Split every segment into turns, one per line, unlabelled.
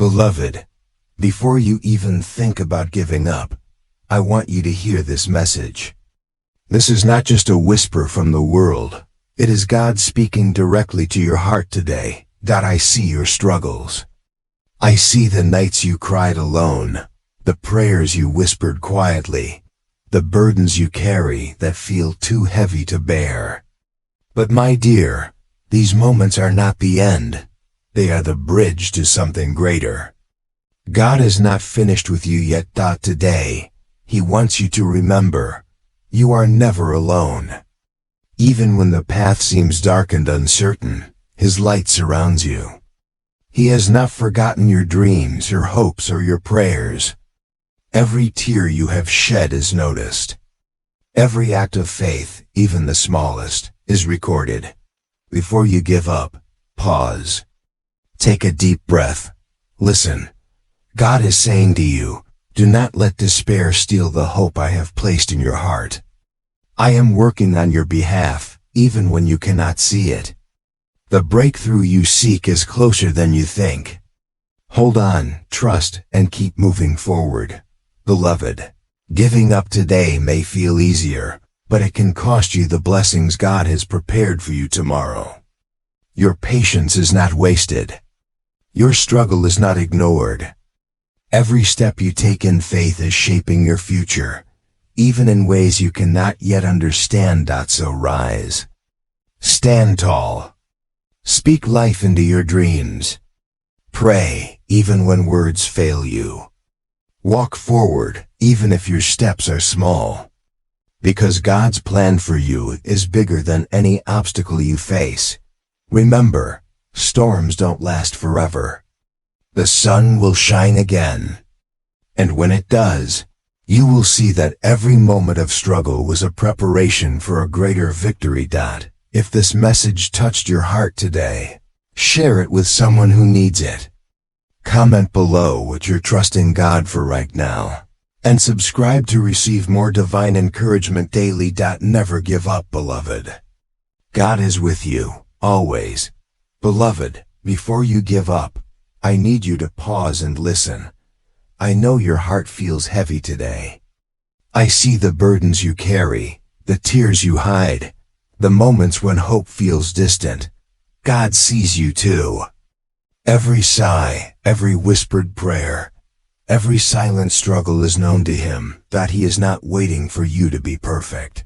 Beloved, before you even think about giving up, I want you to hear this message. This is not just a whisper from the world. It is God speaking directly to your heart today. I see your struggles. I see the nights you cried alone, the prayers you whispered quietly, the burdens you carry that feel too heavy to bear. But my dear, these moments are not the end. They are the bridge to something greater. God is not finished with you yet. Today, He wants you to remember, you are never alone. Even when the path seems dark and uncertain, His light surrounds you. He has not forgotten your dreams, your hopes, or your prayers. Every tear you have shed is noticed. Every act of faith, even the smallest, is recorded. Before you give up, pause. Take a deep breath. Listen. God is saying to you, do not let despair steal the hope I have placed in your heart. I am working on your behalf, even when you cannot see it. The breakthrough you seek is closer than you think. Hold on, trust, and keep moving forward. Beloved, giving up today may feel easier, but it can cost you the blessings God has prepared for you tomorrow. Your patience is not wasted. Your struggle is not ignored. Every step you take in faith is shaping your future, even in ways you cannot yet understand. So rise. Stand tall. Speak life into your dreams. Pray, even when words fail you. Walk forward, even if your steps are small. Because God's plan for you is bigger than any obstacle you face. Remember, storms don't last forever. The sun will shine again. And when it does, you will see that every moment of struggle was a preparation for a greater victory. If this message touched your heart today, share it with someone who needs it. Comment below what you're trusting God for right now. And subscribe to receive more divine encouragement daily. Never give up, beloved. God is with you, always. Beloved, before you give up, I need you to pause and listen. I know your heart feels heavy today. I see the burdens you carry, the tears you hide, the moments when hope feels distant. God sees you too. Every sigh, every whispered prayer, every silent struggle is known to Him. He is not waiting for you to be perfect.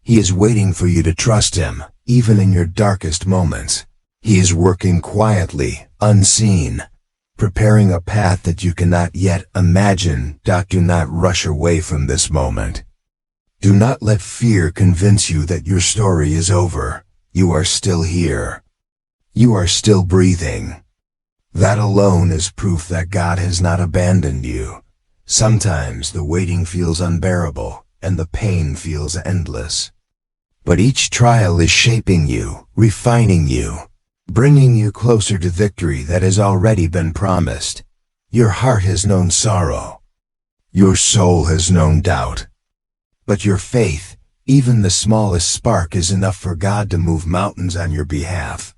He is waiting for you to trust Him, even in your darkest moments. He is working quietly, unseen, preparing a path that you cannot yet imagine. Do not rush away from this moment. Do not let fear convince you that your story is over. You are still here. You are still breathing. That alone is proof that God has not abandoned you. Sometimes the waiting feels unbearable, and the pain feels endless. But each trial is shaping you, refining you, bringing you closer to victory that has already been promised. Your heart has known sorrow. Your soul has known doubt. But your faith, even the smallest spark, is enough for God to move mountains on your behalf.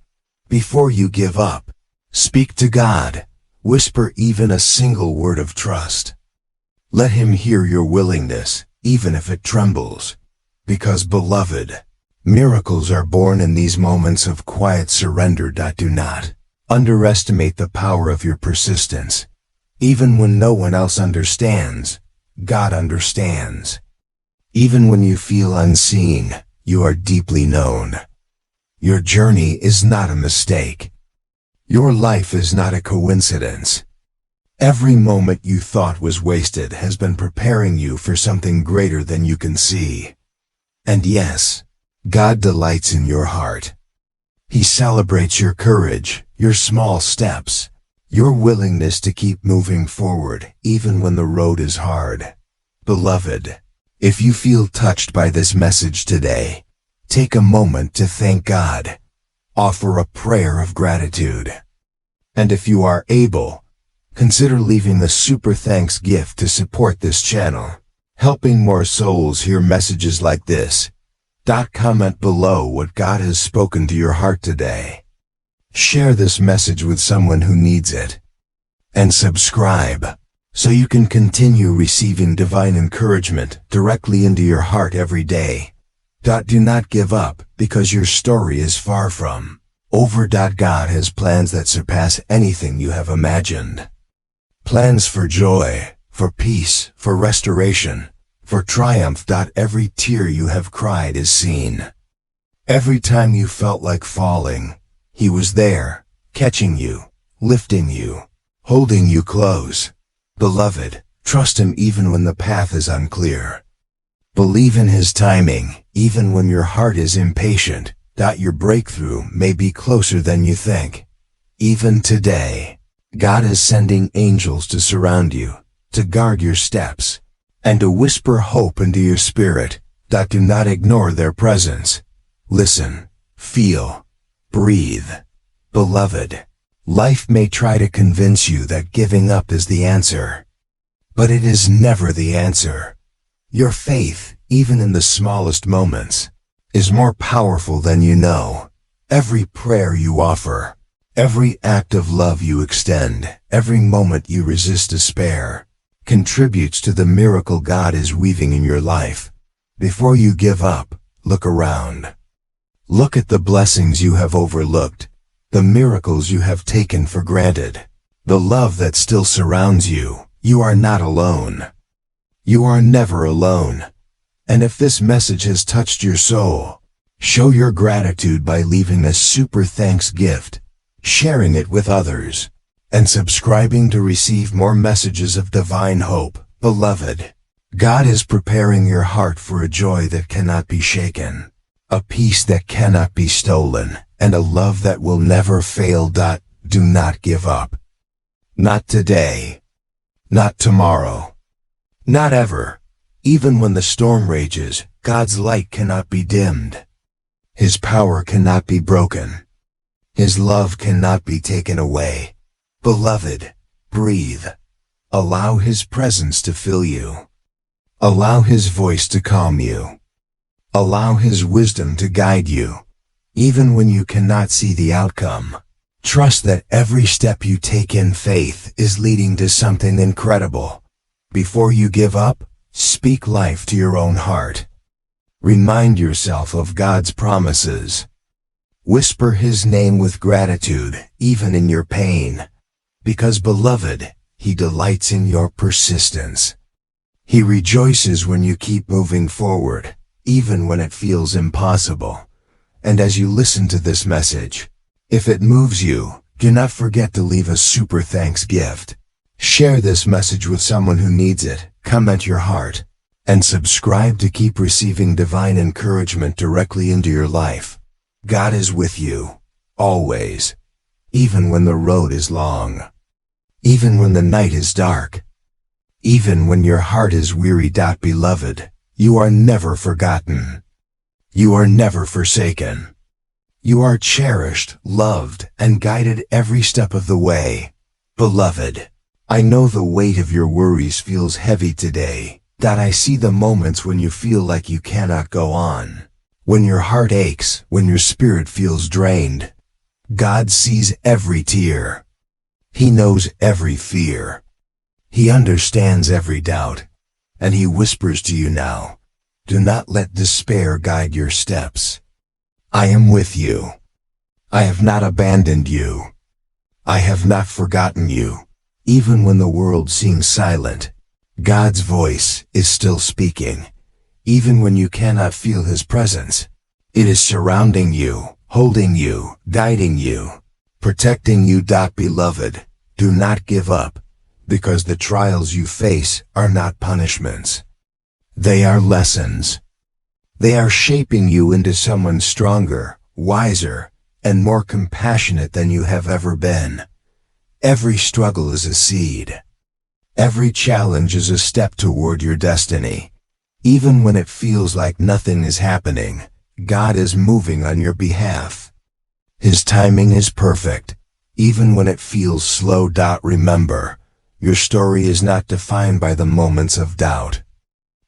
Before you give up, speak to God. Whisper even a single word of trust. Let Him hear your willingness, even if it trembles. Because, beloved, miracles are born in these moments of quiet surrender. Do not underestimate the power of your persistence. Even when no one else understands, God understands. Even when you feel unseen, you are deeply known. Your journey is not a mistake. Your life is not a coincidence. Every moment you thought was wasted has been preparing you for something greater than you can see. And yes, God delights in your heart. He celebrates your courage, your small steps, your willingness to keep moving forward even when the road is hard. Beloved, if you feel touched by this message today, take a moment to thank God. Offer a prayer of gratitude. And if you are able, consider leaving a super thanks gift to support this channel, helping more souls hear messages like this. Comment below what God has spoken to your heart today. Share this message with someone who needs it. and subscribe so you can continue receiving divine encouragement directly into your heart every day. Do not give up, because your story is far from over. God has plans that surpass anything you have imagined. Plans for joy, for peace, for restoration, for triumph. Every tear you have cried is seen. Every time you felt like falling, He was there, catching you, lifting you, holding you close. Beloved, trust Him even when the path is unclear. Believe in His timing, even when your heart is impatient. Your breakthrough may be closer than you think. Even today, God is sending angels to surround you, to guard your steps, and to whisper hope into your spirit. Do not ignore their presence. Listen, feel, breathe. Beloved, life may try to convince you that giving up is the answer, but it is never the answer. Your faith, even in the smallest moments, is more powerful than you know. Every prayer you offer, every act of love you extend, every moment you resist despair, contributes to the miracle God is weaving in your life. Before you give up, look around. Look at the blessings you have overlooked, the miracles you have taken for granted, the love that still surrounds you. You are not alone. You are never alone. And if this message has touched your soul, show your gratitude by leaving a super thanks gift, sharing it with others, and subscribing to receive more messages of divine hope. Beloved, God is preparing your heart for a joy that cannot be shaken, a peace that cannot be stolen, and a love that will never fail. Do not give up. Not today. Not tomorrow. Not ever. Even when the storm rages, God's light cannot be dimmed. His power cannot be broken. His love cannot be taken away. Beloved, breathe. Allow His presence to fill you. Allow His voice to calm you. Allow His wisdom to guide you. Even when you cannot see the outcome, trust that every step you take in faith is leading to something incredible. Before you give up, speak life to your own heart. Remind yourself of God's promises. Whisper His name with gratitude, even in your pain. Because, beloved, He delights in your persistence. He rejoices when you keep moving forward, even when it feels impossible. And as you listen to this message, if it moves you, do not forget to leave a super thanks gift. Share this message with someone who needs it, comment your heart, and subscribe to keep receiving divine encouragement directly into your life. God is with you, always, even when the road is long, even when the night is dark, even when your heart is weary. Beloved, you are never forgotten. You are never forsaken. You are cherished, loved, and guided every step of the way. Beloved, I know the weight of your worries feels heavy today. I see the moments when you feel like you cannot go on, when your heart aches, when your spirit feels drained. God sees every tear. He knows every fear. He understands every doubt, and He whispers to you now, do not let despair guide your steps. I am with you. I have not abandoned you. I have not forgotten you. Even when the world seems silent, God's voice is still speaking. Even when you cannot feel His presence, it is surrounding you, holding you, guiding you, protecting you. Beloved, do not give up, because the trials you face are not punishments. They are lessons. They are shaping you into someone stronger, wiser, and more compassionate than you have ever been. Every struggle is a seed. Every challenge is a step toward your destiny. Even when it feels like nothing is happening, God is moving on your behalf. His timing is perfect, even when it feels slow. Remember, your story is not defined by the moments of doubt.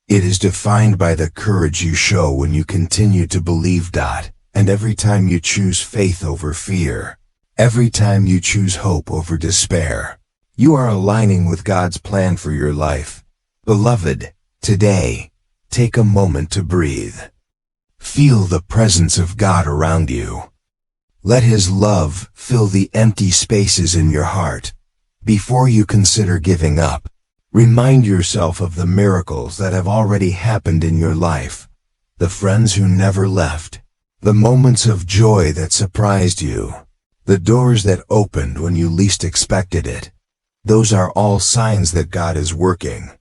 It is defined by the courage you show when you continue to believe. And every time you choose faith over fear, every time you choose hope over despair, You are aligning with God's plan for your life. Beloved, today, take a moment to breathe. Feel the presence of God around you. Let His love fill the empty spaces in your heart. Before you consider giving up, remind yourself of the miracles that have already happened in your life, the friends who never left, the moments of joy that surprised you, the doors that opened when you least expected it. Those are all signs that God is working.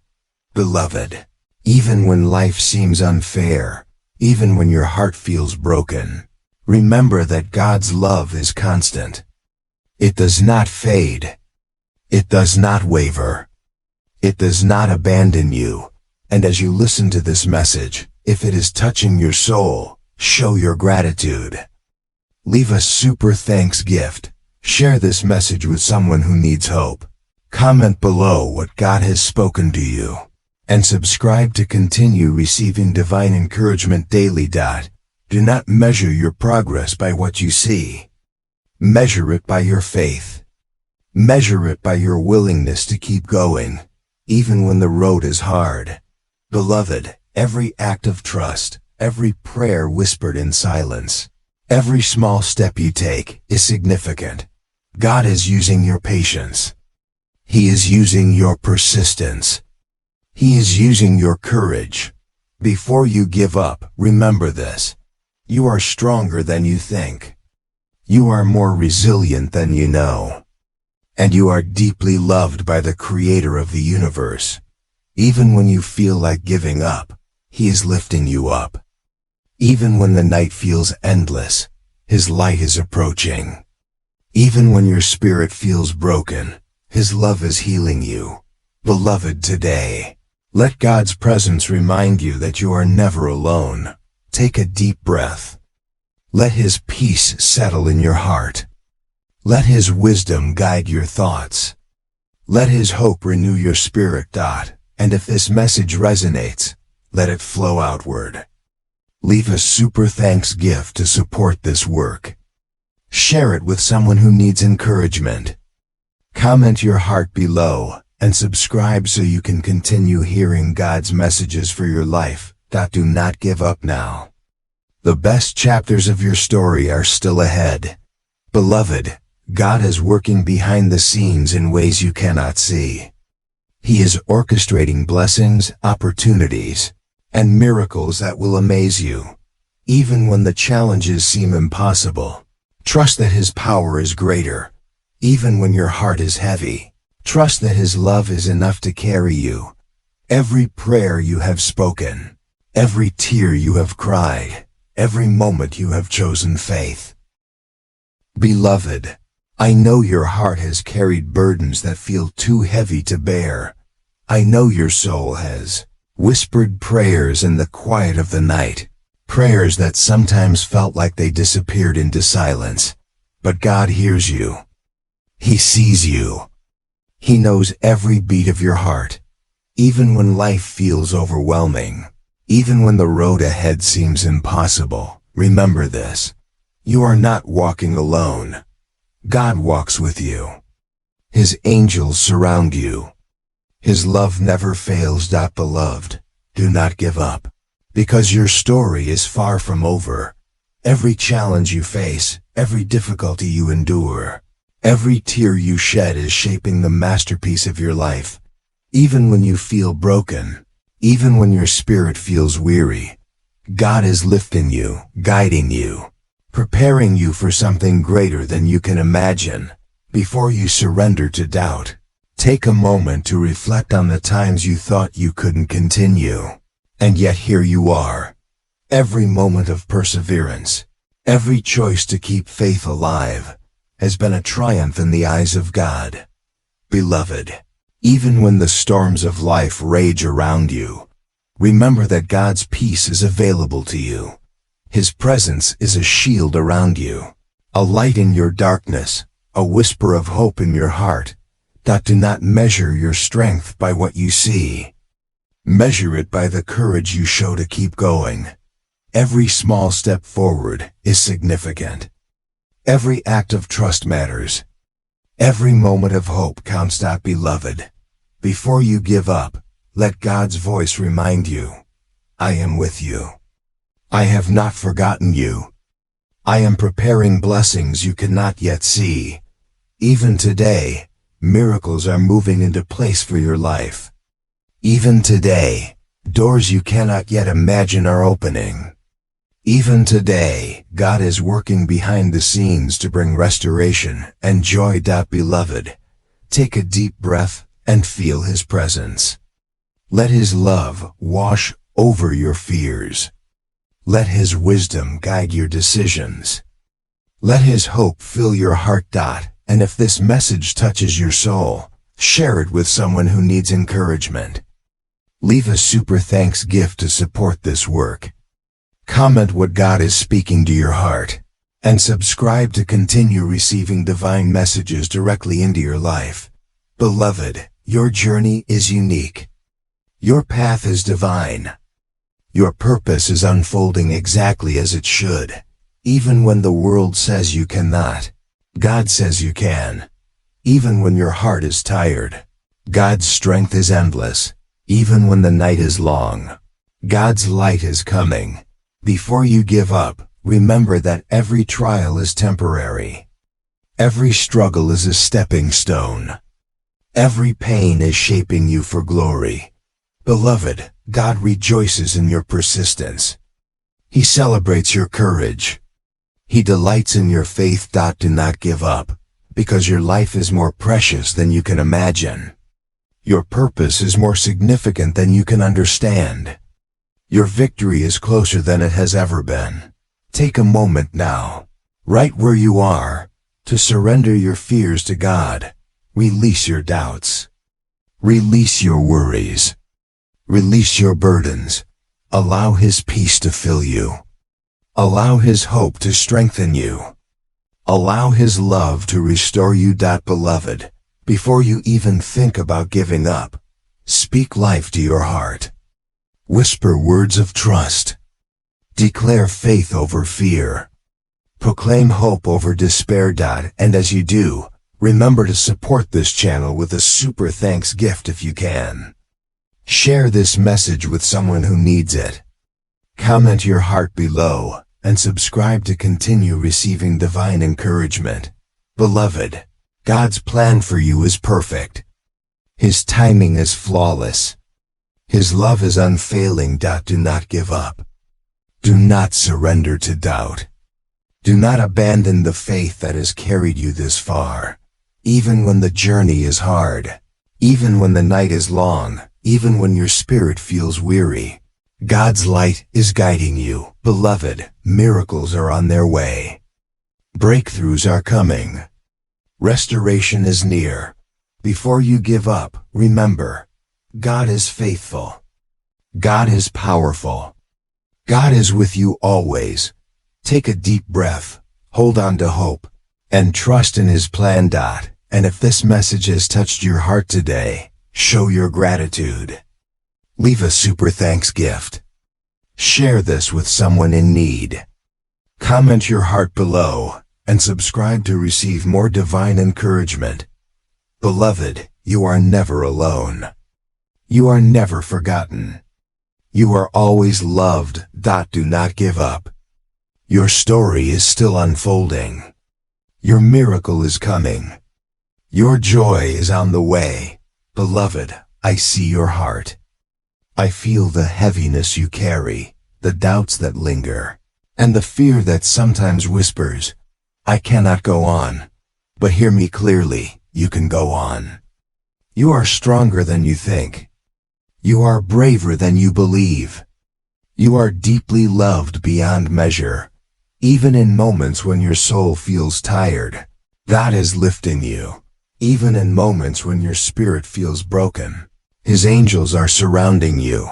Beloved, even when life seems unfair, even when your heart feels broken, remember that God's love is constant. It does not fade. It does not waver. It does not abandon you. And as you listen to this message, if it is touching your soul, show your gratitude. Leave a super thanks gift. Share this message with someone who needs hope. Comment below what God has spoken to you. And subscribe to continue receiving divine encouragement daily. Do not measure your progress by what you see. Measure it by your faith. Measure it by your willingness to keep going, even when the road is hard. Beloved, every act of trust, every prayer whispered in silence, every small step you take is significant. God is using your patience. He is using your persistence. He is using your courage. Before you give up, remember this. You are stronger than you think. You are more resilient than you know. And you are deeply loved by the Creator of the universe. Even when you feel like giving up, He is lifting you up. Even when the night feels endless, His light is approaching. Even when your spirit feels broken, His love is healing you. Beloved, today, let God's presence remind you that you are never alone. Take a deep breath. Let His peace settle in your heart. Let His wisdom guide your thoughts. Let His hope renew your spirit. And if this message resonates, let it flow outward. Leave a super thanks gift to support this work. Share it with someone who needs encouragement. Comment your heart below, and subscribe so you can continue hearing God's messages for your life. Do not give up now. The best chapters of your story are still ahead. Beloved, God is working behind the scenes in ways you cannot see. He is orchestrating blessings, opportunities, and miracles that will amaze you. Even when the challenges seem impossible, trust that His power is greater. Even when your heart is heavy, trust that His love is enough to carry you. Every prayer you have spoken, every tear you have cried, every moment you have chosen faith. Beloved, I know your heart has carried burdens that feel too heavy to bear. I know your soul has whispered prayers in the quiet of the night, prayers that sometimes felt like they disappeared into silence. But God hears you. He sees you. He knows every beat of your heart. Even when life feels overwhelming, even when the road ahead seems impossible, remember this. You are not walking alone. God walks with you. His angels surround you. His love never fails. Beloved, do not give up, because your story is far from over. Every challenge you face, every difficulty you endure, every tear you shed is shaping the masterpiece of your life. Even when you feel broken, even when your spirit feels weary, God is lifting you, guiding you, preparing you for something greater than you can imagine. Before you surrender to doubt, take a moment to reflect on the times you thought you couldn't continue. And yet here you are. Every moment of perseverance, every choice to keep faith alive, has been a triumph in the eyes of God. Beloved, even when the storms of life rage around you, remember that God's peace is available to you. His presence is a shield around you, a light in your darkness, a whisper of hope in your heart. Do not measure your strength by what you see. Measure it by the courage you show to keep going. Every small step forward is significant. Every act of trust matters. Every moment of hope counts. Beloved, before you give up, let God's voice remind you, I am with you. I have not forgotten you. I am preparing blessings you cannot yet see. Even today, miracles are moving into place for your life. Even today, doors you cannot yet imagine are opening. Even today, God is working behind the scenes to bring restoration and joy. Beloved, take a deep breath and feel His presence. Let His love wash over your fears. Let His wisdom guide your decisions. Let His hope fill your heart. And if this message touches your soul, share it with someone who needs encouragement. Leave a super thanks gift to support this work. Comment what God is speaking to your heart, and subscribe to continue receiving divine messages directly into your life. Beloved, your journey is unique. Your path is divine. Your purpose is unfolding exactly as it should. Even when the world says you cannot, God says you can. Even when your heart is tired, God's strength is endless. Even when the night is long, God's light is coming. Before you give up, remember that every trial is temporary. Every struggle is a stepping stone. Every pain is shaping you for glory. Beloved, God rejoices in your persistence. He celebrates your courage. He delights in your faith. Do not give up, because your life is more precious than you can imagine. Your purpose is more significant than you can understand. Your victory is closer than it has ever been. Take a moment now, right where you are, to surrender your fears to God. Release your doubts. Release your worries. Release your burdens. Allow His peace to fill you. Allow His hope to strengthen you. Allow His love to restore you. Beloved, before you even think about giving up, speak life to your heart. Whisper words of trust. Declare faith over fear. Proclaim hope over despair. And as you do, remember to support this channel with a super thanks gift if you can. Share this message with someone who needs it. Comment your heart below, and subscribe to continue receiving divine encouragement. Beloved, God's plan for you is perfect. His timing is flawless. His love is unfailing. Do not give up. Do not surrender to doubt. Do not abandon the faith that has carried you this far. Even when the journey is hard, even when the night is long, even when your spirit feels weary, God's light is guiding you. Beloved, miracles are on their way. Breakthroughs are coming. Restoration is near. Before you give up, remember, God is faithful. God is powerful. God is with you always. Take a deep breath, hold on to hope, and trust in His plan. And if this message has touched your heart today, show your gratitude. Leave a super thanks gift. Share this with someone in need. Comment your heart below, and subscribe to receive more divine encouragement. Beloved, you are never alone. You are never forgotten. You are always loved. Do not give up. Your story is still unfolding. Your miracle is coming. Your joy is on the way. Beloved, I see your heart. I feel the heaviness you carry, the doubts that linger, and the fear that sometimes whispers, I cannot go on. But hear me clearly, you can go on. You are stronger than you think. You are braver than you believe. You are deeply loved beyond measure. Even in moments when your soul feels tired, God is lifting you. Even in moments when your spirit feels broken, His angels are surrounding you.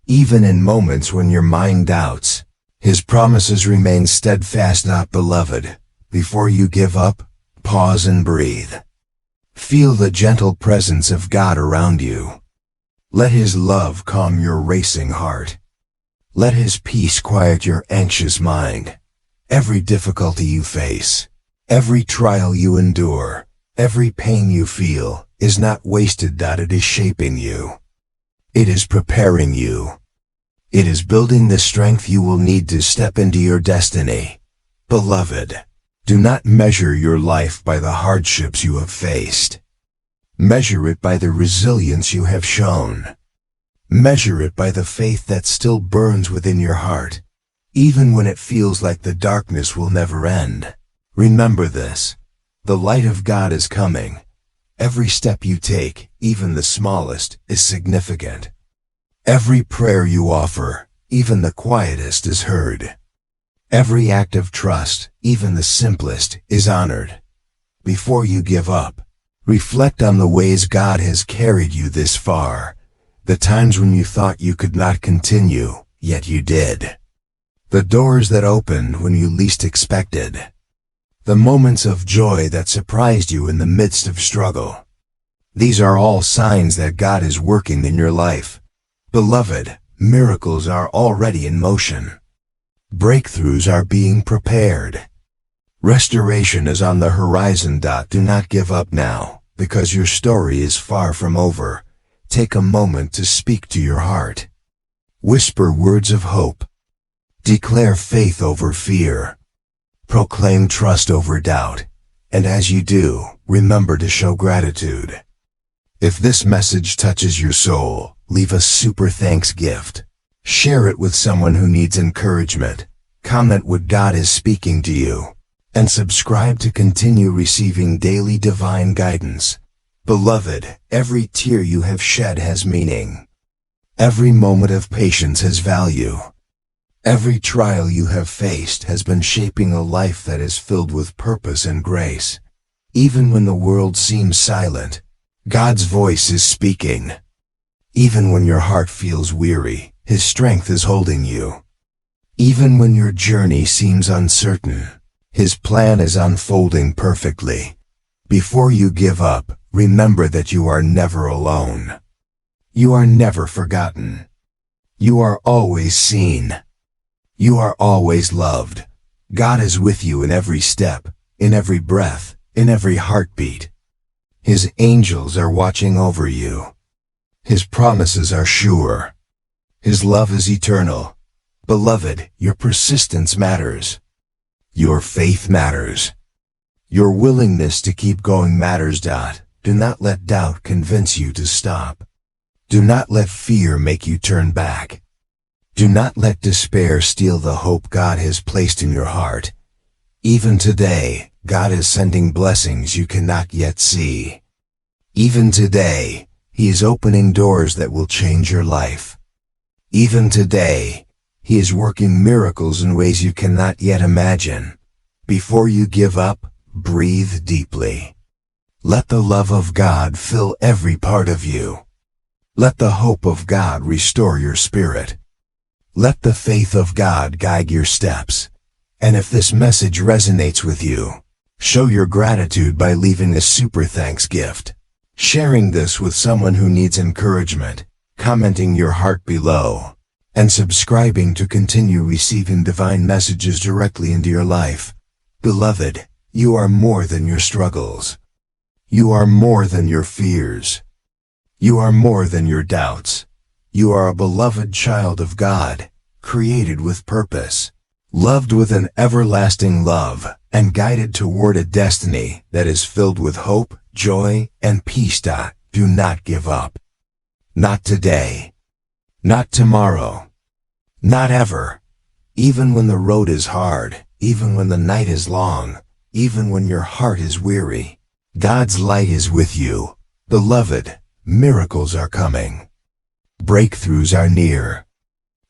Even in moments when your mind doubts, His promises remain steadfast. Beloved, before you give up, pause and breathe. Feel the gentle presence of God around you. Let His love calm your racing heart. Let His peace quiet your anxious mind. Every difficulty you face, every trial you endure, Every pain you feel is not wasted. It is shaping you. It is preparing you. It is building the strength you will need to step into your destiny. Beloved, do not measure your life by the hardships you have faced. Measure it by the resilience you have shown. Measure it by the faith that still burns within your heart, even when it feels like the darkness will never end. Remember this: the light of God is coming. Every step you take, even the smallest, is significant. Every prayer you offer, even the quietest, is heard. Every act of trust, even the simplest, is honored. Before you give up, reflect on the ways God has carried you this far, the times when you thought you could not continue, yet you did. The doors that opened when you least expected. The moments of joy that surprised you in the midst of struggle. These are all signs that God is working in your life. Beloved, miracles are already in motion. Breakthroughs are being prepared. Restoration is on the horizon. Do not give up now, because your story is far from over. Take a moment to speak to your heart. Whisper words of hope. Declare faith over fear. Proclaim trust over doubt. And as you do, remember to show gratitude. If this message touches your soul, leave a super thanks gift. Share it with someone who needs encouragement. Comment what God is speaking to you. And subscribe to continue receiving daily divine guidance. Beloved, every tear you have shed has meaning. Every moment of patience has value. Every trial you have faced has been shaping a life that is filled with purpose and grace. Even when the world seems silent, God's voice is speaking. Even when your heart feels weary, His strength is holding you. Even when your journey seems uncertain, His plan is unfolding perfectly. Before you give up, remember that you are never alone. You are never forgotten. You are always seen. You are always loved. God is with you in every step, in every breath, in every heartbeat. His angels are watching over you. His promises are sure. His love is eternal. Beloved, your persistence matters. Your faith matters. Your willingness to keep going matters. Do not let doubt convince you to stop. Do not let fear make you turn back. Do not let despair steal the hope God has placed in your heart. Even today, God is sending blessings you cannot yet see. Even today, He is opening doors that will change your life. Even today, He is working miracles in ways you cannot yet imagine. Before you give up, breathe deeply. Let the love of God fill every part of you. Let the hope of God restore your spirit. Let the faith of God guide your steps. And if this message resonates with you, show your gratitude by leaving a super thanks gift, sharing this with someone who needs encouragement, commenting your heart below, and subscribing to continue receiving divine messages directly into your life. Beloved, you are more than your struggles. You are more than your fears. You are more than your doubts. You are a beloved child of God, created with purpose, loved with an everlasting love, and guided toward a destiny that is filled with hope, joy, and peace. Do not give up. Not today. Not tomorrow. Not ever. Even when the road is hard, even when the night is long, even when your heart is weary, God's light is with you. Beloved, miracles are coming. Breakthroughs are near.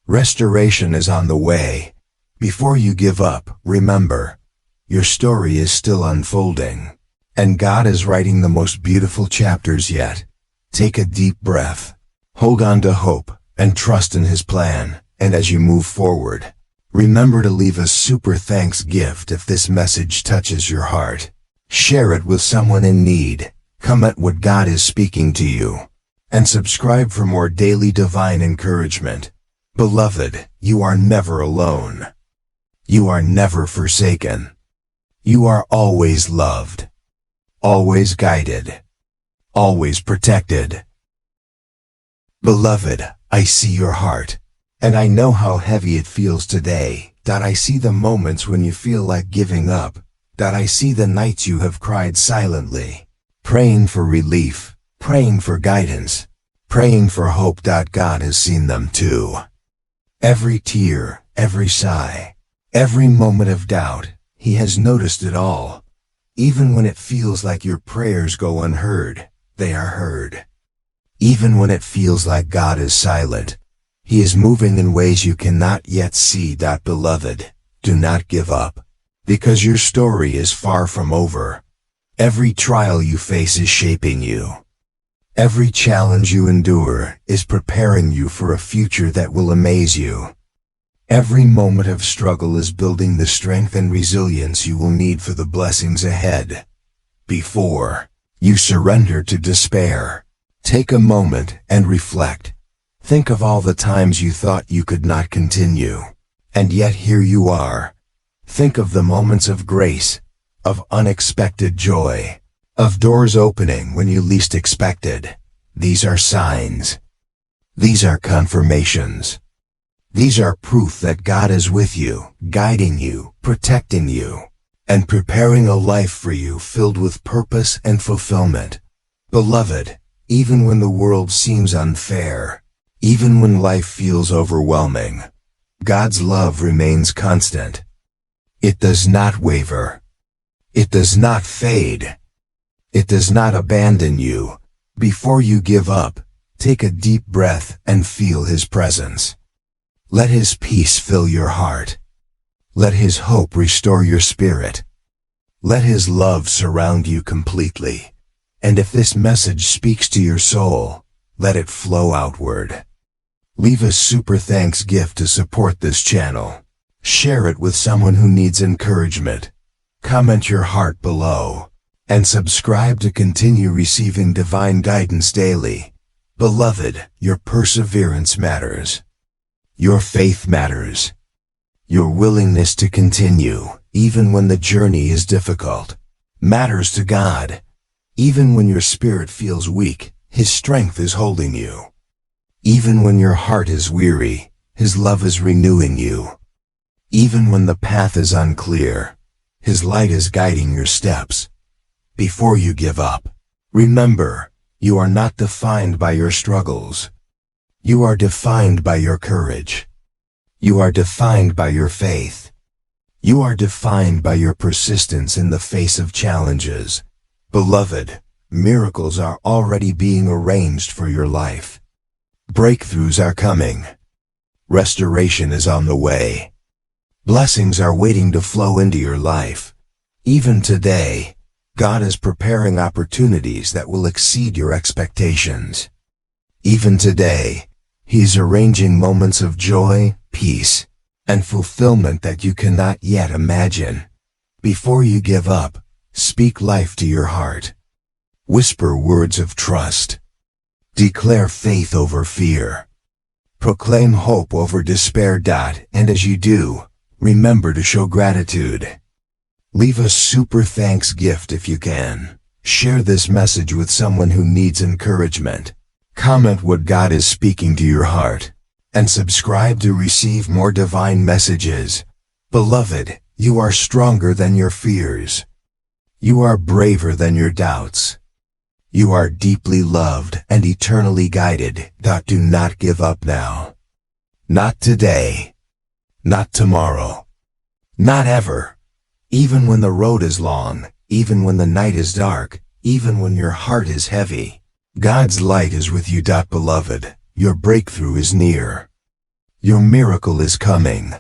Restoration is on the way. Before you give up, remember, your story is still unfolding, and God is writing the most beautiful chapters yet. Take a deep breath, hold on to hope, and trust in His plan, and as you move forward, remember to leave a super thanks gift if this message touches your heart. Share it with someone in need, comment what God is speaking to you, and subscribe for more daily divine encouragement. Beloved, you are never alone. You are never forsaken. You are always loved. always guided, always protected. Beloved, I see your heart, and I know how heavy it feels today. I see the moments when you feel like giving up. I see the nights you have cried silently, praying for relief, praying for guidance, praying for hope. God has seen them too. Every tear, every sigh, every moment of doubt, He has noticed it all. Even when it feels like your prayers go unheard, they are heard. Even when it feels like God is silent, He is moving in ways you cannot yet see. Beloved, do not give up, because your story is far from over. Every trial you face is shaping you. Every challenge you endure is preparing you for a future that will amaze you. Every moment of struggle is building the strength and resilience you will need for the blessings ahead. Before you surrender to despair, take a moment and reflect. Think of all the times you thought you could not continue, and yet here you are. Think of the moments of grace, of unexpected joy, of doors opening when you least expected. These are signs. These are confirmations. These are proof that God is with you, guiding you, protecting you, and preparing a life for you filled with purpose and fulfillment. Beloved, even when the world seems unfair, even when life feels overwhelming, God's love remains constant. It does not waver. It does not fade. It does not abandon you. Before you give up, take a deep breath and feel His presence. Let His peace fill your heart. Let His hope restore your spirit. Let His love surround you completely. And if this message speaks to your soul, let it flow outward. Leave a super thanks gift to support this channel. Share it with someone who needs encouragement. Comment your heart below. And subscribe to continue receiving divine guidance daily. Beloved, your perseverance matters. Your faith matters. Your willingness to continue, even when the journey is difficult, matters to God. Even when your spirit feels weak, His strength is holding you. Even when your heart is weary, His love is renewing you. Even when the path is unclear, His light is guiding your steps. Before you give up, remember, you are not defined by your struggles. You are defined by your courage. You are defined by your faith. You are defined by your persistence in the face of challenges. Beloved, miracles are already being arranged for your life. Breakthroughs are coming. Restoration is on the way. Blessings are waiting to flow into your life. Even today, God is preparing opportunities that will exceed your expectations. Even today, He is arranging moments of joy, peace, and fulfillment that you cannot yet imagine. Before you give up, speak life to your heart. Whisper words of trust. Declare faith over fear. Proclaim hope over despair. And as you do, remember to show gratitude. Leave a super thanks gift if you can. Share this message with someone who needs encouragement. Comment what God is speaking to your heart. And subscribe to receive more divine messages. Beloved, you are stronger than your fears. You are braver than your doubts. You are deeply loved and eternally guided. Do not give up now. Not today. Not tomorrow. Not ever. Even when the road is long, even when the night is dark, even when your heart is heavy, God's light is with you. Beloved, your breakthrough is near. Your miracle is coming.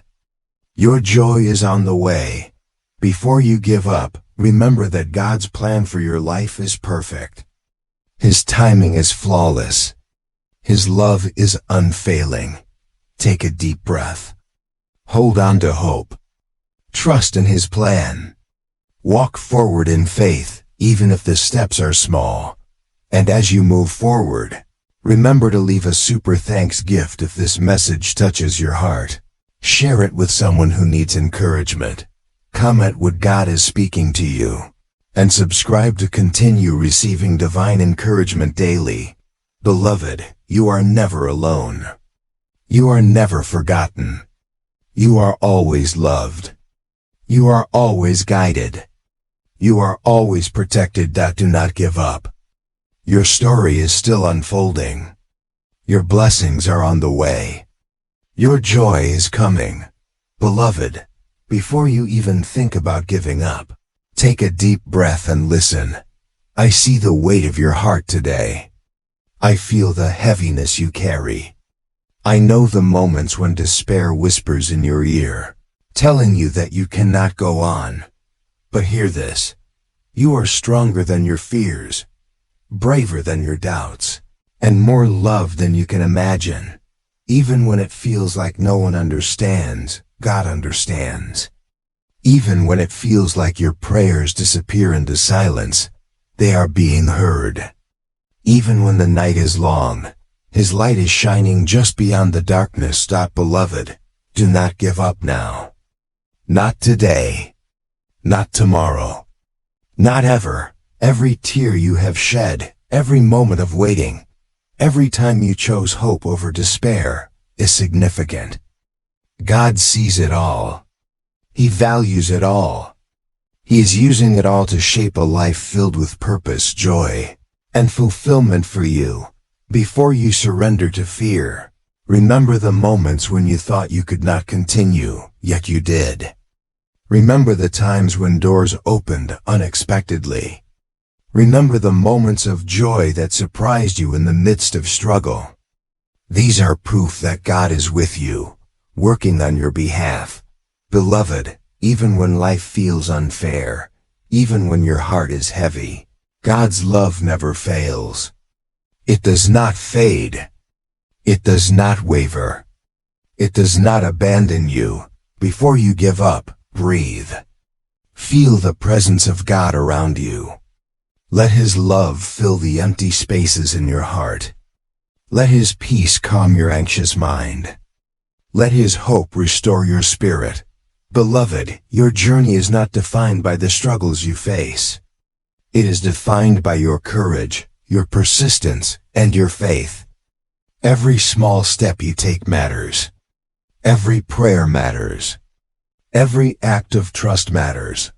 Your joy is on the way. Before you give up, remember that God's plan for your life is perfect. His timing is flawless. His love is unfailing. Take a deep breath. Hold on to hope. Trust in His plan. Walk forward in faith, even if the steps are small. And as you move forward, remember to leave a super thanks gift if this message touches your heart. Share it with someone who needs encouragement. Comment what God is speaking to you. and subscribe to continue receiving divine encouragement daily. Beloved, you are never alone. You are never forgotten. You are always loved. You are always guided. You are always protected. Do not give up. Your story is still unfolding. Your blessings are on the way. Your joy is coming. Beloved, before you even think about giving up, take a deep breath and listen. I see the weight of your heart today. I feel the heaviness you carry. I know the moments when despair whispers in your ear, telling you that you cannot go on. But hear this. You are stronger than your fears, braver than your doubts, and more loved than you can imagine. Even when it feels like no one understands, God understands. Even when it feels like your prayers disappear into silence, they are being heard. Even when the night is long, His light is shining just beyond the darkness. Beloved, do not give up now. Not today. Not tomorrow. Not ever. Every tear you have shed, every moment of waiting, every time you chose hope over despair, is significant. God sees it all. He values it all. He is using it all to shape a life filled with purpose, joy, and fulfillment for you. Before you surrender to fear, remember the moments when you thought you could not continue, yet you did. Remember the times when doors opened unexpectedly. Remember the moments of joy that surprised you in the midst of struggle. These are proof that God is with you, working on your behalf. Beloved, even when life feels unfair, even when your heart is heavy, God's love never fails. It does not fade. It does not waver. It does not abandon you. Before you give up, breathe. Feel the presence of God around you. Let His love fill the empty spaces in your heart. Let His peace calm your anxious mind. Let His hope restore your spirit. Beloved, your journey is not defined by the struggles you face. It is defined by your courage, your persistence, and your faith. Every small step you take matters. Every prayer matters. Every act of trust matters.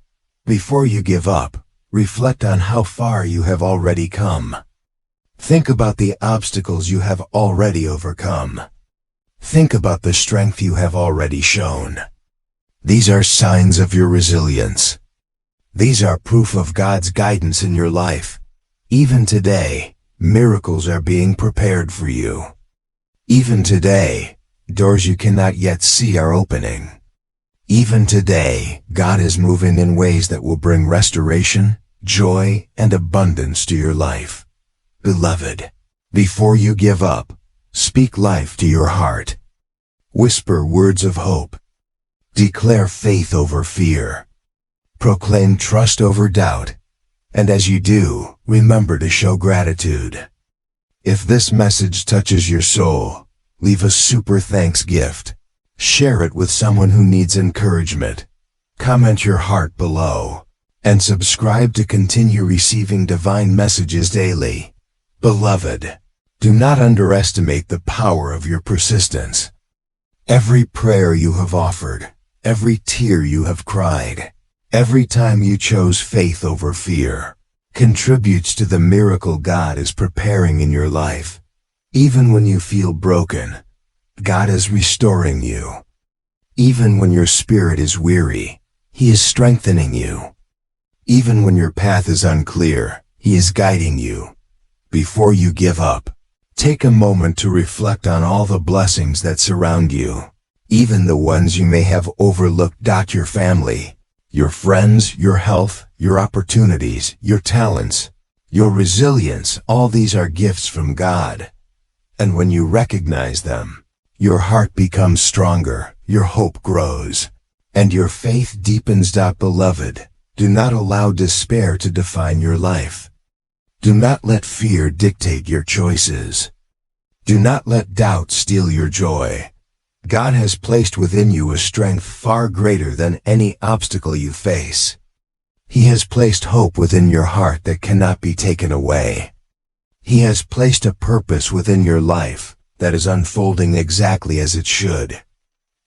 Before you give up, reflect on how far you have already come. Think about the obstacles you have already overcome. Think about the strength you have already shown. These are signs of your resilience. These are proof of God's guidance in your life. Even today, miracles are being prepared for you. Even today, doors you cannot yet see are opening. Even today, God is moving in ways that will bring restoration, joy, and abundance to your life. Beloved, before you give up, speak life to your heart. Whisper words of hope. Declare faith over fear. Proclaim trust over doubt. And as you do, remember to show gratitude. If this message touches your soul, leave a super thanks gift. Share it with someone who needs encouragement. Comment your heart below. And subscribe to continue receiving divine messages daily. Beloved, do not underestimate the power of your persistence. Every prayer you have offered, every tear you have cried, every time you chose faith over fear, contributes to the miracle God is preparing in your life. Even when you feel broken, God is restoring you. Even when your spirit is weary, He is strengthening you. Even when your path is unclear, He is guiding you. Before you give up, take a moment to reflect on all the blessings that surround you, even the ones you may have overlooked. Your family, your friends, your health, your opportunities, your talents, your resilience, all these are gifts from God. And when you recognize them, your heart becomes stronger, your hope grows, and your faith deepens. Beloved, do not allow despair to define your life. Do not let fear dictate your choices. Do not let doubt steal your joy. God has placed within you a strength far greater than any obstacle you face. He has placed hope within your heart that cannot be taken away. He has placed a purpose within your life that is unfolding exactly as it should.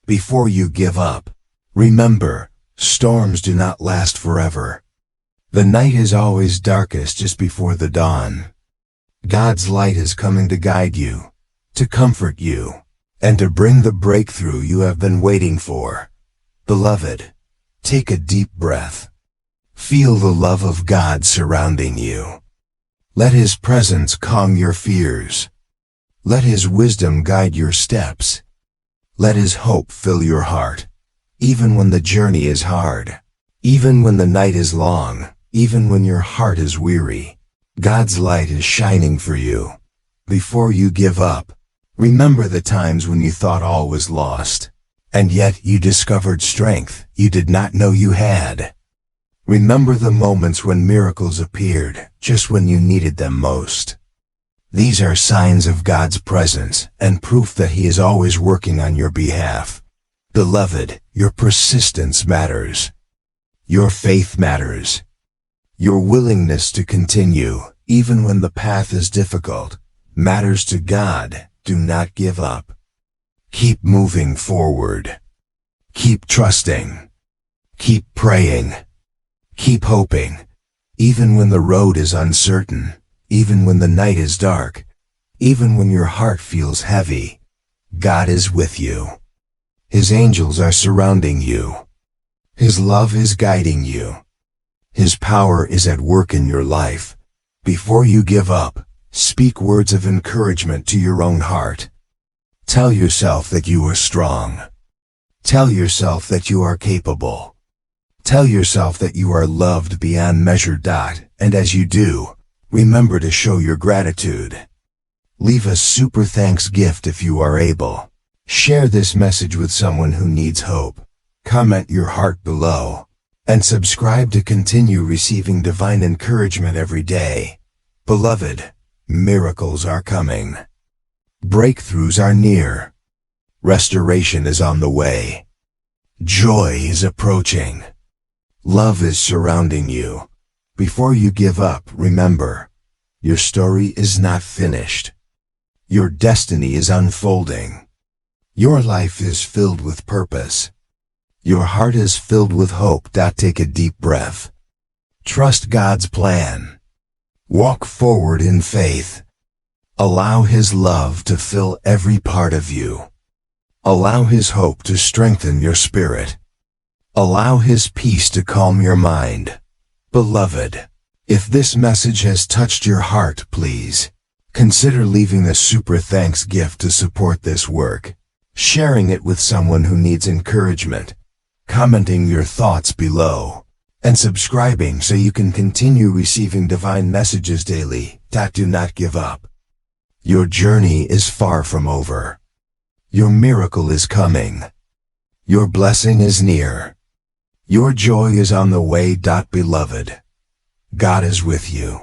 Before you give up, remember, storms do not last forever. The night is always darkest just before the dawn. God's light is coming to guide you, to comfort you, and to bring the breakthrough you have been waiting for. Beloved, take a deep breath. Feel the love of God surrounding you. Let His presence calm your fears. Let His wisdom guide your steps. Let His hope fill your heart, even when the journey is hard, even when the night is long, even when your heart is weary. God's light is shining for you. Before you give up, remember the times when you thought all was lost, and yet you discovered strength you did not know you had. Remember the moments when miracles appeared just when you needed them most. These are signs of God's presence and proof that He is always working on your behalf. Beloved, your persistence matters. Your faith matters. Your willingness to continue, even when the path is difficult, matters to God. Do not give up. Keep moving forward. Keep trusting. Keep praying. Keep hoping. Even when the road is uncertain, even when the night is dark, even when your heart feels heavy, God is with you. His angels are surrounding you. His love is guiding you. His power is at work in your life. Before you give up, speak words of encouragement to your own heart. Tell yourself that you are strong. Tell yourself that you are capable. Tell yourself that you are loved beyond measure. And as you do, remember to show your gratitude. Leave a super thanks gift if you are able. Share this message with someone who needs hope. Comment your heart below. And subscribe to continue receiving divine encouragement every day. Beloved, miracles are coming. Breakthroughs are near. Restoration is on the way. Joy is approaching. Love is surrounding you. Before you give up, remember, your story is not finished. Your destiny is unfolding. Your life is filled with purpose. Your heart is filled with hope. Take a deep breath. Trust God's plan. Walk forward in faith. Allow His love to fill every part of you. Allow His hope to strengthen your spirit. Allow His peace to calm your mind. Beloved, if this message has touched your heart, please consider leaving a super thanks gift to support this work, sharing it with someone who needs encouragement, commenting your thoughts below, and subscribing so you can continue receiving divine messages daily. Do not give up. Your journey is far from over. Your miracle is coming. Your blessing is near. Your joy is on the way. Beloved, God is with you.